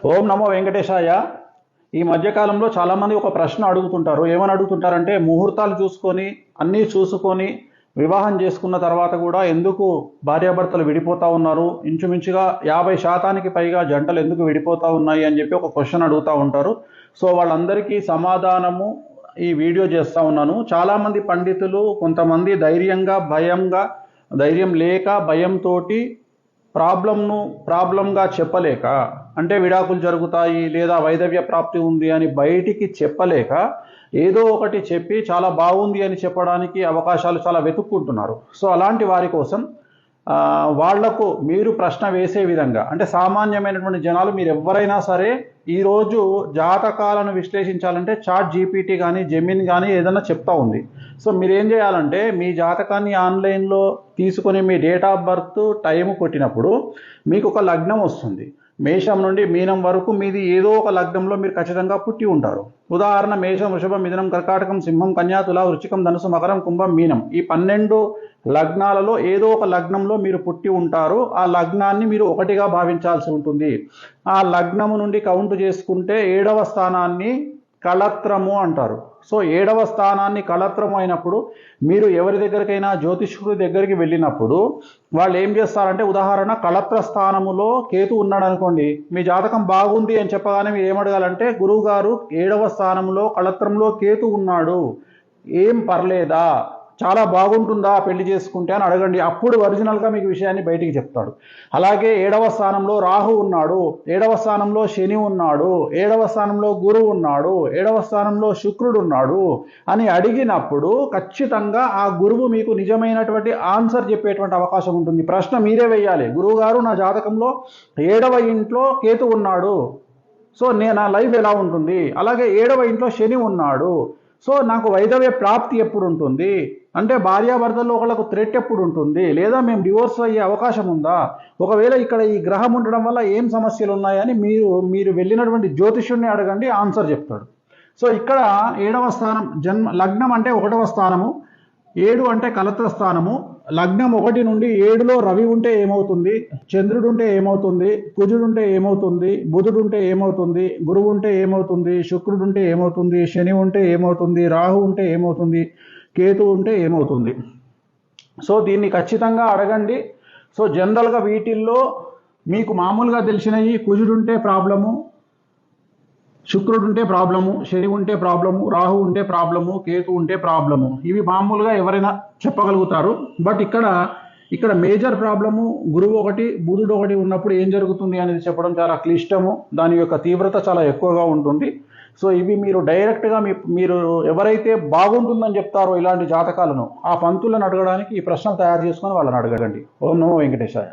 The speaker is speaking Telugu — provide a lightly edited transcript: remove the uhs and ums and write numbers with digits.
ఓం నమో వెంకటేశాయ. ఈ మధ్యకాలంలో చాలామంది ఒక ప్రశ్న అడుగుతుంటారు. ఏమని అడుగుతుంటారంటే, ముహూర్తాలు చూసుకొని అన్నీ చూసుకొని వివాహం చేసుకున్న తర్వాత కూడా ఎందుకు భార్యాభర్తలు విడిపోతూ ఉన్నారు, ఇంచుమించుగా 50% పైగా జంటలు ఎందుకు విడిపోతూ ఉన్నాయి అని చెప్పి ఒక క్వశ్చన్ అడుగుతూ ఉంటారు. సో వాళ్ళందరికీ సమాధానము ఈ వీడియో చేస్తూ ఉన్నాను. చాలామంది పండితులు కొంతమంది ధైర్యం లేక భయంతో ప్రాబ్లంగా చెప్పలేక, అంటే విడాకులు జరుగుతాయి లేదా వైధవ్య ప్రాప్తి ఉంది అని బయటికి చెప్పలేక ఏదో ఒకటి చెప్పి చాలా బాగుంది అని చెప్పడానికి అవకాశాలు చాలా వెతుక్కుంటున్నారు. సో అలాంటి వారి కోసం వాళ్లకు మీరు ప్రశ్న వేసే విధంగా, అంటే సామాన్యమైనటువంటి జనాలు మీరు ఎవరైనా సరే ఈరోజు జాతకాలను విశ్లేషించాలంటే చాట్ జీపీటీ కానీ జెమిన్ కానీ ఏదైనా చెప్తా ఉంది. సో మీరేం చేయాలంటే మీ జాతకాన్ని ఆన్లైన్లో తీసుకొని మీ డేట్ ఆఫ్ బర్త్ టైం కొట్టినప్పుడు మీకు ఒక లగ్నం వస్తుంది. మేషం నుండి మీనం వరకు మీది ఏదో ఒక లగ్నంలో మీరు ఖచ్చితంగా పుట్టి ఉంటారు. ఉదాహరణ మేషం, వృషభం, మిథునం, కర్కాటకం, సింహం, కన్యా, తుల, వృశ్చికం, ధనుసు, మకరం, కుంభం, మీనం, ఈ 12 లగ్నాలలో ఏదో ఒక లగ్నంలో మీరు పుట్టి ఉంటారు. ఆ లగ్నాన్ని మీరు ఒకటిగా భావించాల్సి ఉంటుంది. ఆ లగ్నము నుండి కౌంట్ చేసుకుంటే 7వ స్థానాన్ని కళత్రము అంటారు. సో 7వ స్థానాన్ని కళత్రము అయినప్పుడు మీరు ఎవరి దగ్గరికైనా జ్యోతిష్కుడి దగ్గరికి వెళ్ళినప్పుడు వాళ్ళు ఏం చేస్తారంటే, ఉదాహరణ కళత్ర స్థానములో కేతు ఉన్నాడు అనుకోండి, మీ జాతకం బాగుంది అని చెప్పగానే మీరు ఏమడగాలంటే, గురువు గారు 7వ స్థానంలో కళత్రంలో కేతు ఉన్నాడు, ఏం పర్లేదా, చాలా బాగుంటుందా పెళ్లి చేసుకుంటే అని అడగండి. అప్పుడు ఒరిజినల్గా మీకు విషయాన్ని బయటికి చెప్తాడు. అలాగే 7వ స్థానంలో రాహు ఉన్నాడు, 7వ స్థానంలో శని ఉన్నాడు, 7వ స్థానంలో గురువు ఉన్నాడు, 7వ స్థానంలో శుక్రుడు ఉన్నాడు అని అడిగినప్పుడు ఖచ్చితంగా ఆ గురువు మీకు నిజమైనటువంటి ఆన్సర్ చెప్పేటువంటి అవకాశం ఉంటుంది. ప్రశ్న మీరే వేయాలి, గురువు గారు నా జాతకంలో 7వ ఇంట్లో కేతు ఉన్నాడు, సో నా లైఫ్ ఎలా ఉంటుంది, అలాగే 7వ ఇంట్లో శని ఉన్నాడు, సో నాకు వైధవ్య ప్రాప్తి ఎప్పుడు ఉంటుంది, అంటే భార్యాభర్తల్లో ఒకళ్ళకు థ్రెట్ ఎప్పుడు ఉంటుంది, లేదా మేము డివోర్స్ అయ్యే అవకాశం ఉందా, ఒకవేళ ఇక్కడ ఈ గ్రహం ఉండడం వల్ల ఏం సమస్యలు ఉన్నాయని మీరు వెళ్ళినటువంటి జ్యోతిష్యుడిని అడగండి, ఆన్సర్ చెప్తాడు. సో ఇక్కడ 7వ స్థానం లగ్నం అంటే 1వ స్థానము, 7 అంటే కలత్ర స్థానము. లగ్నం 1 నుండి 7లో రవి ఉంటే ఏమవుతుంది, చంద్రుడు ఉంటే ఏమవుతుంది, కుజుడు ఉంటే ఏమవుతుంది, బుధుడు ఉంటే ఏమవుతుంది, గురువు ఉంటే ఏమవుతుంది, శుక్రుడు ఉంటే ఏమవుతుంది, శని ఉంటే ఏమవుతుంది, రాహు ఉంటే ఏమవుతుంది, కేతు ఉంటే ఏమవుతుంది. సో దీన్ని ఖచ్చితంగా అడగండి. సో జనరల్గా వీటిల్లో మీకు మామూలుగా తెలిసినవి కుజుడు ఉంటే ప్రాబ్లము, శుక్రుడు ఉంటే ప్రాబ్లము, శని ఉంటే ప్రాబ్లము, రాహు ఉంటే ప్రాబ్లము, కేతు ఉంటే ప్రాబ్లము, ఇవి మామూలుగా ఎవరైనా చెప్పగలుగుతారు. బట్ ఇక్కడ మేజర్ ప్రాబ్లము గురువు 1 బుధుడు 1 ఉన్నప్పుడు ఏం జరుగుతుంది అనేది చెప్పడం చాలా క్లిష్టము, దాని యొక్క తీవ్రత చాలా ఎక్కువగా ఉంటుంది. సో ఇవి మీరు డైరెక్ట్గా మీరు ఎవరైతే బాగుంటుందని చెప్తారో ఇలాంటి జాతకాలను, ఆ పంతులను అడగడానికి ఈ ప్రశ్న తయారు చేసుకొని వాళ్ళని అడగండి. ఓం నమో వెంకటేశాయ.